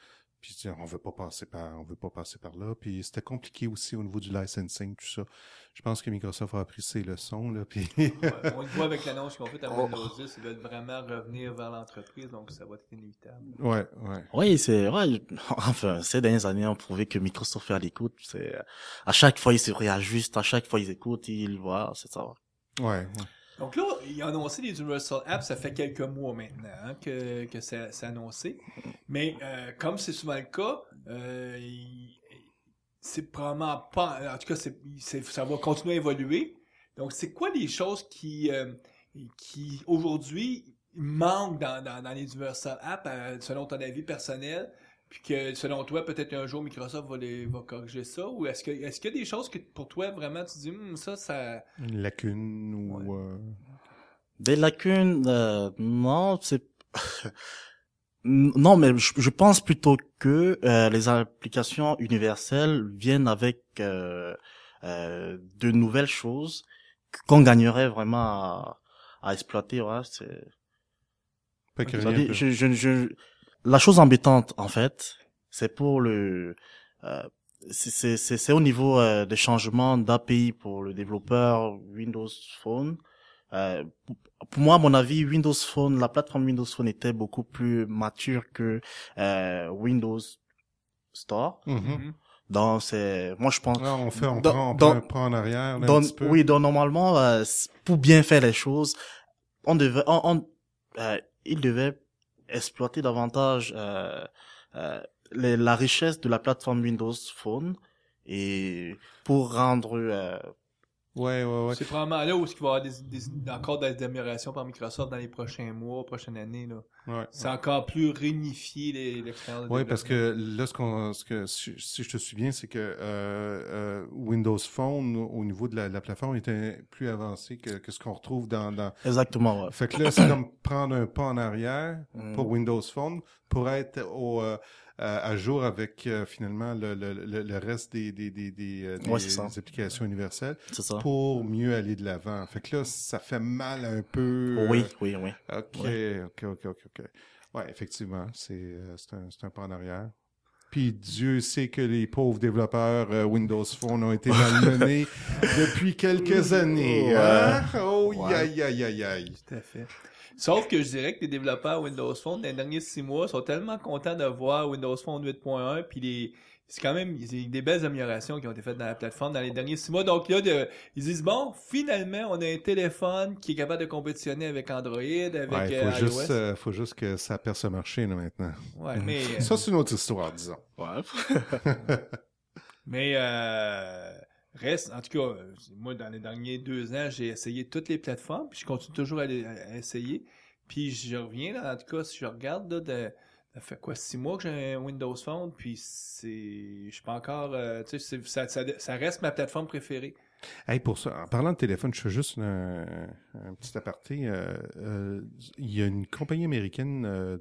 Puis on veut pas passer par là. Puis c'était compliqué aussi au niveau du licensing, tout ça. Je pense que Microsoft a appris ses leçons, là. Puis ouais, on le voit avec l'annonce qu'on fait à Windows 10, ils veulent vraiment revenir vers l'entreprise, donc ça va être inévitable. ouais. Oui, enfin, ces dernières années ont prouvé que Microsoft fait à l'écoute. À chaque fois, ils se réajustent, à chaque fois, ils écoutent, ils voient, c'est ça. Ouais. Donc là, il a annoncé les Universal Apps, ça fait quelques mois maintenant que c'est annoncé. Mais comme c'est souvent le cas, c'est probablement pas... En tout cas, ça va continuer à évoluer. Donc, c'est quoi les choses qui aujourd'hui, manquent dans les Universal Apps, selon ton avis personnel, puis que, selon toi, peut-être un jour, Microsoft va corriger ça? Ou est-ce qu'il y a des choses que, pour toi, vraiment, tu dis, ça... Une lacune ou... Ouais. Des lacunes, non, non, mais je pense plutôt que les applications universelles viennent avec de nouvelles choses qu'on gagnerait vraiment à exploiter. Ouais, Pas que c'est-à-dire, la chose embêtante en fait, c'est pour c'est au niveau des changements d'API pour le développeur Windows Phone. Pour moi, à mon avis, Windows Phone, la plateforme Windows Phone était beaucoup plus mature que Windows Store. Donc moi je pense. Là, on prend un pas en arrière là, un petit peu. Oui, donc normalement, pour bien faire les choses, il devait exploiter davantage la richesse de la plateforme Windows Phone et pour rendre Ouais. C'est probablement là où il va y avoir encore des améliorations par Microsoft dans les prochains mois, prochaines années, là. Ouais. C'est encore plus réunifié l'expérience de Oui, parce que développement. là, si je te souviens, c'est que Windows Phone, au niveau de la plateforme, était plus avancé que ce qu'on retrouve dans... Exactement, ouais. Fait que là, c'est comme prendre un pas en arrière pour Windows Phone pour être à jour avec finalement le reste des applications universelles C'est ça. pour mieux aller de l'avant. Fait que là, ça fait mal un peu. Oui. OK. Ouais, effectivement, c'est un pas en arrière. Puis Dieu sait que les pauvres développeurs Windows Phone ont été malmenés depuis quelques années. Hein? Oh, Ouais. aïe. Tout à fait. Sauf que je dirais que les développeurs Windows Phone, dans les derniers 6 mois, sont tellement contents de voir Windows Phone 8.1, puis c'est quand même des belles améliorations qui ont été faites dans la plateforme dans les derniers 6 mois. Donc là, ils disent, bon, finalement, on a un téléphone qui est capable de compétitionner avec Android, avec Ouais, iOS. faut juste que ça perce le marché, là, maintenant. Ouais, mais... Ça, c'est une autre histoire, disons. Ouais. Mais reste, en tout cas, moi, dans les derniers 2 ans, j'ai essayé toutes les plateformes, puis je continue toujours à essayer. Puis je reviens, là, en tout cas, si je regarde, là, ça fait quoi, 6 mois que j'ai un Windows Phone, puis je suis pas encore, tu sais, ça reste ma plateforme préférée. Hey, pour ça, en parlant de téléphone, je fais juste un petit aparté. Il y a une compagnie américaine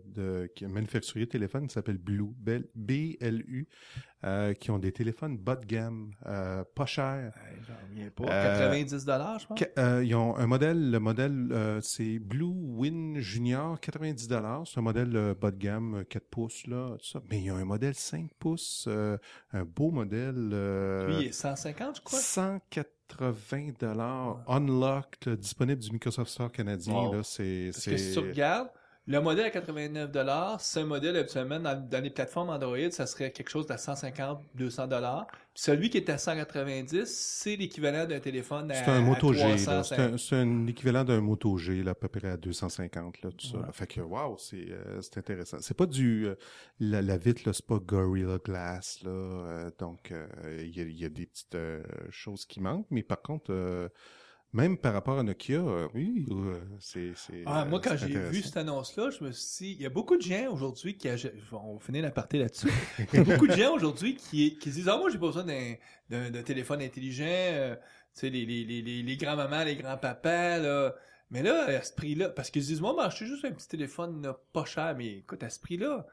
qui a manufacturé de téléphones qui s'appelle BLU, qui ont des téléphones bas de gamme, pas chers. J'en reviens pas. 90$, je pense. Ils ont le modèle, c'est Blue Win Junior, 90$. C'est un modèle bas de gamme, 4 pouces, là, tout ça. Mais il y a un modèle 5 pouces, un beau modèle. Lui, il est 150, je crois. 180$, unlocked, disponible du Microsoft Store canadien. Wow. Là, Parce que si tu regardes, le modèle à 89$, c'est un modèle habituellement dans les plateformes Android, ça serait quelque chose de 150-200$. Puis celui qui est à 190$, c'est l'équivalent d'un téléphone à c'est un Moto G. 300. C'est un équivalent d'un Moto G, là, à peu près à 250$, là, tout ça. Ouais. Là. Fait que, wow, c'est intéressant. C'est pas la vitre, là, c'est pas Gorilla Glass, là. Donc, il y a des petites choses qui manquent, mais par contre, même par rapport à Nokia, oui, c'est Moi, quand c'est j'ai vu intéressant. cette annonce-là, je me suis dit, il y a beaucoup de gens aujourd'hui on va finir la partie là-dessus. Il y a beaucoup de gens aujourd'hui qui se disent, moi, j'ai pas besoin d'un téléphone intelligent, tu sais, les grands-mamans, les grands-papas, là. Mais là, à ce prix-là, parce qu'ils se disent, moi, acheter juste un petit téléphone là, pas cher, mais écoute, à ce prix-là,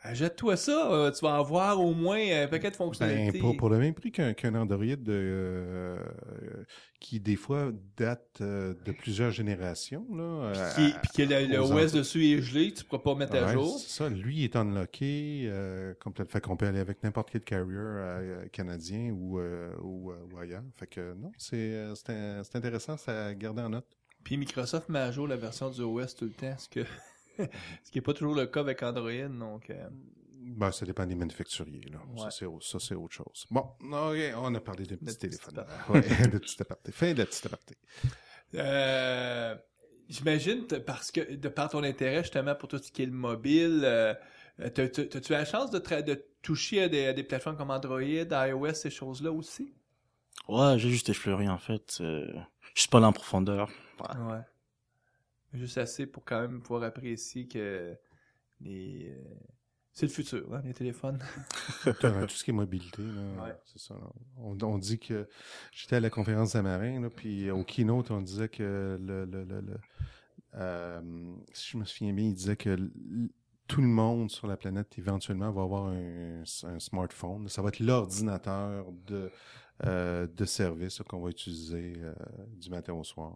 achète-toi ça, tu vas avoir au moins un paquet de fonctionnalités. Pour le même prix qu'un Android qui, des fois, date de plusieurs générations. Là, Puis que le aux OS dessus est gelé, tu pourras pas mettre à Ouais, jour. c'est ça. Lui est unlocké, complètement. Fait qu'on peut aller avec n'importe quel carrier canadien ou ailleurs. Fait que non, c'est intéressant, ça à garder en note. Puis Microsoft met à jour la version du OS tout le temps, ce qui n'est pas toujours le cas avec Android, donc... Ben, ça dépend des manufacturiers, là. Ouais. Ça, c'est autre chose. Bon, OK, on a parlé de petits petit téléphones. aparté. Ouais, de petits apartés. Fin de la petite aparté. J'imagine, parce que, de par ton intérêt, justement, pour tout ce qui est le mobile, t'as-tu la chance de toucher à des plateformes comme Android, iOS, ces choses-là aussi? Ouais, j'ai juste effleuré, en fait. Je suis pas allé en profondeur. Ouais. Ouais. Juste assez pour quand même pouvoir apprécier que c'est le futur, hein, les téléphones. Tout ce qui est mobilité, là, Ouais. c'est ça. Là. On dit que j'étais à la conférence des marins, là, puis au keynote, on disait que si je me souviens bien, il disait que tout le monde sur la planète éventuellement va avoir un smartphone. Ça va être l'ordinateur de service là, qu'on va utiliser du matin au soir.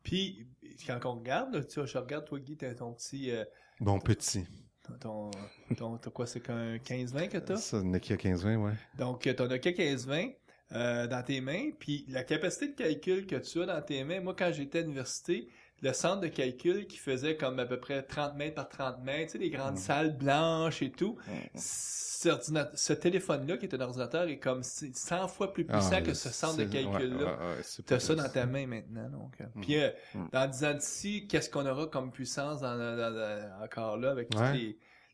Puis, quand on regarde, là, tu vois, je regarde, toi, Guy, t'as ton petit... Bon, petit. T'as quoi, c'est qu'un 15-20 que t'as? Ça, Nokia 1520, ouais. Donc, t'as un Nokia 1520 dans tes mains, puis la capacité de calcul que tu as dans tes mains, moi, quand j'étais à l'université, le centre de calcul qui faisait comme à peu près 30 mètres par 30 mètres, tu sais, des grandes salles blanches et tout, ce téléphone-là, qui est un ordinateur, est comme 100 fois plus puissant que ce centre de calcul-là. T'as ça dans ta main maintenant. Donc. Puis, dans 10 ans d'ici, qu'est-ce qu'on aura comme puissance encore là, avec tous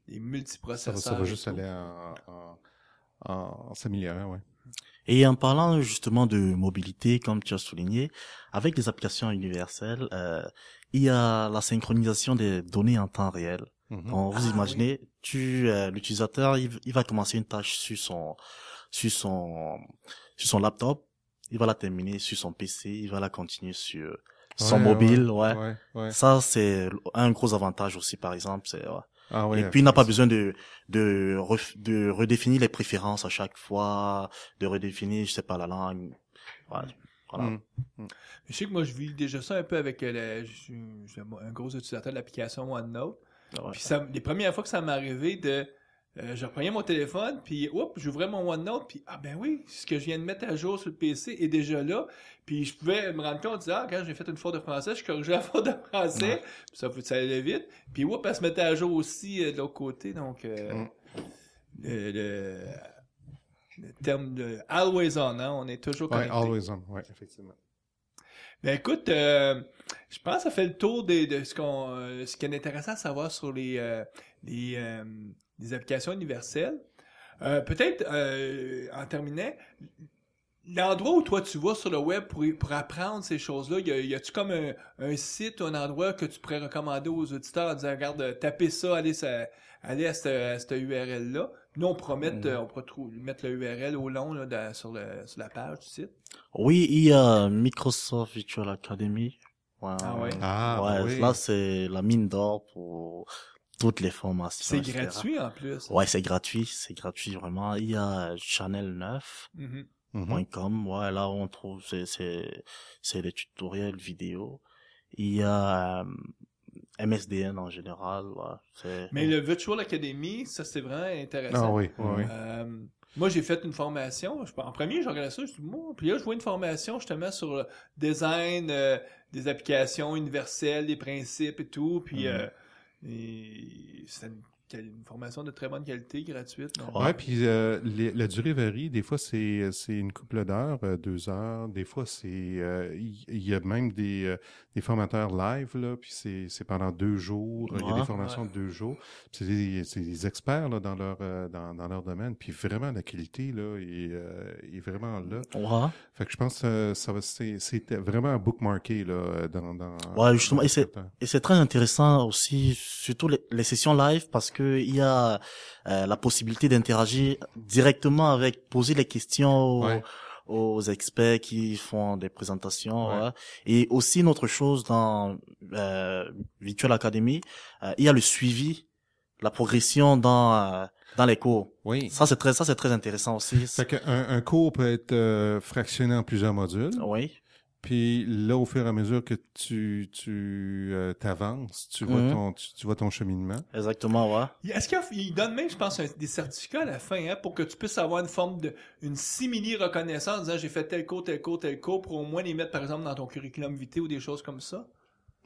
les multiprocesseurs? Ça va juste aller en s'améliorant, ouais. Et en parlant justement de mobilité, comme tu as souligné, avec les applications universelles, il y a la synchronisation des données en temps réel. Donc, vous imaginez, l'utilisateur, il va commencer une tâche sur son laptop, il va la terminer sur son PC, il va la continuer sur son mobile, ouais. Ça, c'est un gros avantage aussi, par exemple, et puis, il n'a pas besoin de redéfinir les préférences à chaque fois, de redéfinir, je sais pas, la langue. Ouais, voilà. Je sais que moi, je vis déjà ça un peu avec j'ai un gros utilisateur de l'application OneNote. Ouais. Puis les premières fois que ça m'est arrivé je reprenais mon téléphone, puis j'ouvrais mon OneNote, puis ben oui, ce que je viens de mettre à jour sur le PC est déjà là. Puis je pouvais me rendre compte, quand j'ai fait une faute de français, je corrigeais la faute de français, puis ça allait vite. Puis elle se mettait à jour aussi de l'autre côté, donc le terme de always on, hein, on est toujours Ouais, connecté. always on, ouais, effectivement. Ben écoute, je pense que ça fait le tour de ce qui est intéressant à savoir sur les applications universelles. Peut-être, en terminant, l'endroit où toi tu vas sur le web pour apprendre ces choses-là, y a-tu comme un site ou un endroit que tu pourrais recommander aux auditeurs en disant, regarde, tapez ça, allez à cette URL-là. Nous, on pourra mettre le URL au long là, sur la page du site. Oui, il y a Microsoft Virtual Academy. Ouais, Ah ouais? Ah, ouais, oui. là, c'est la mine d'or pour toutes les formations. C'est etc. gratuit en plus. Ouais, c'est gratuit vraiment. Il y a channel9.com, Mhm. ouais, là on trouve c'est des tutoriels vidéo. Il y a MSDN en général, ouais, Mais le Virtual Academy, ça c'est vraiment intéressant. Ah oui, oui. Moi, j'ai fait une formation. En premier, j'ai regardé ça, je me suis dit, puis là, je vois une formation justement sur le design des applications universelles, des principes et tout. Puis c'est une formation de très bonne qualité, gratuite. Donc. Ouais, puis la durée varie. Des fois, c'est une couple d'heures, 2 heures. Des fois, il y a même des formateurs live, là, puis c'est pendant 2 jours. Il y a des formations de 2 jours. C'est des experts là, dans leur domaine. Puis vraiment, la qualité là est vraiment là. Ouais. Fait que je pense que c'est vraiment bookmarké là dans ouais, justement, dans et c'est très intéressant aussi, surtout les sessions live, parce que il y a la possibilité d'interagir directement poser les questions aux experts qui font des présentations. Ouais. Et aussi une autre chose dans Virtual Academy, il y a le suivi, la progression dans les cours. Oui. Ça c'est très intéressant aussi. Fait qu'un cours peut être fractionné en plusieurs modules. Oui. Puis là, au fur et à mesure que tu t'avances, tu vois ton cheminement. Exactement, ouais. Est-ce qu'il donne même, je pense, des certificats à la fin, hein, pour que tu puisses avoir une simili-reconnaissance, en disant j'ai fait tel cours, pour au moins les mettre, par exemple, dans ton curriculum vitae ou des choses comme ça?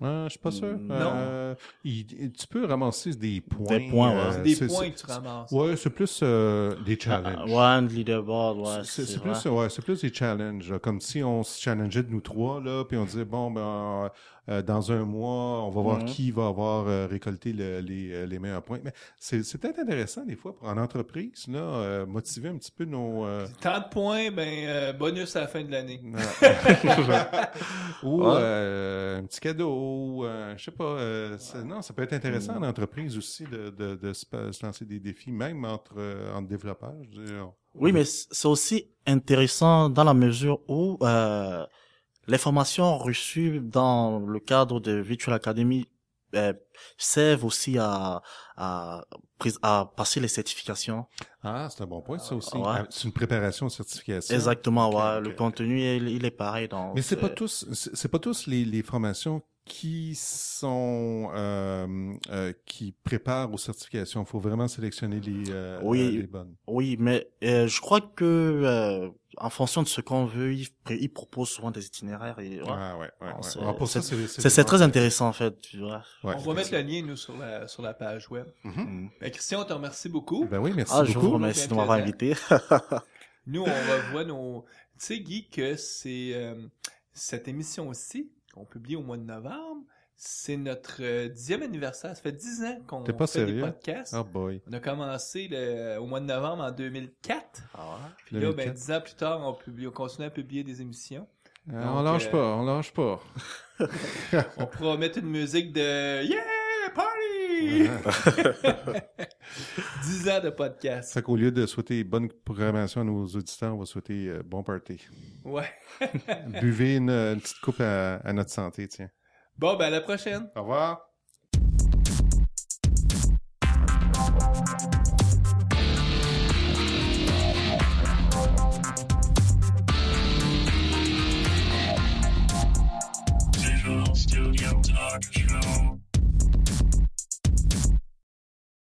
Je suis pas sûr. Non. Tu peux ramasser des points. Des points, ouais. C'est des points que tu ramasses. Ouais, c'est plus des challenges. One leaderboard, ouais. C'est plus des challenges. Là. Comme si on se challengeait de nous trois, là, puis on disait bon ben dans un mois, on va voir qui va avoir récolté les meilleurs points. Mais c'est peut-être intéressant des fois en entreprise, là, motiver un petit peu nos. Tant de points, bonus à la fin de l'année. Ou un petit cadeau, je sais pas. Non, ça peut être intéressant en entreprise aussi de se lancer des défis, même entre développeurs. Je veux dire, oui, mais c'est aussi intéressant dans la mesure où les formations reçues dans le cadre de Virtual Academy servent aussi à passer les certifications. Ah, c'est un bon point, ça aussi. Ouais. C'est une préparation aux certifications. Exactement, ouais. Okay. Le contenu, il est pareil. Donc, mais c'est pas tous les formations qui sont qui préparent aux certifications. Il faut vraiment sélectionner les bonnes. Oui, mais je crois que en fonction de ce qu'on veut, il propose souvent des itinéraires et C'est très intéressant en fait. Tu vois. Ouais, on va mettre le lien nous sur la page web. Christian, on te remercie beaucoup. Ben oui, merci beaucoup. Je vous remercie de m'avoir invité. Nous, on revoit nos. Tu sais, Guy, que c'est cette émission-ci qu'on publie au mois de novembre. C'est notre 10e anniversaire. Ça fait 10 ans qu'on fait des podcasts. Oh boy. On a commencé au mois de novembre en 2004. Ah ouais. Puis là, 10 ans plus tard, on continue à publier des émissions. Donc, on lâche pas. On pourra mettre une musique de Yeah, party! 10 ans de podcast. Fait qu'au lieu de souhaiter bonne programmation à nos auditeurs, on va souhaiter bon party. Ouais. Buvez une petite coupe à notre santé, tiens. Bon, à la prochaine. Au revoir.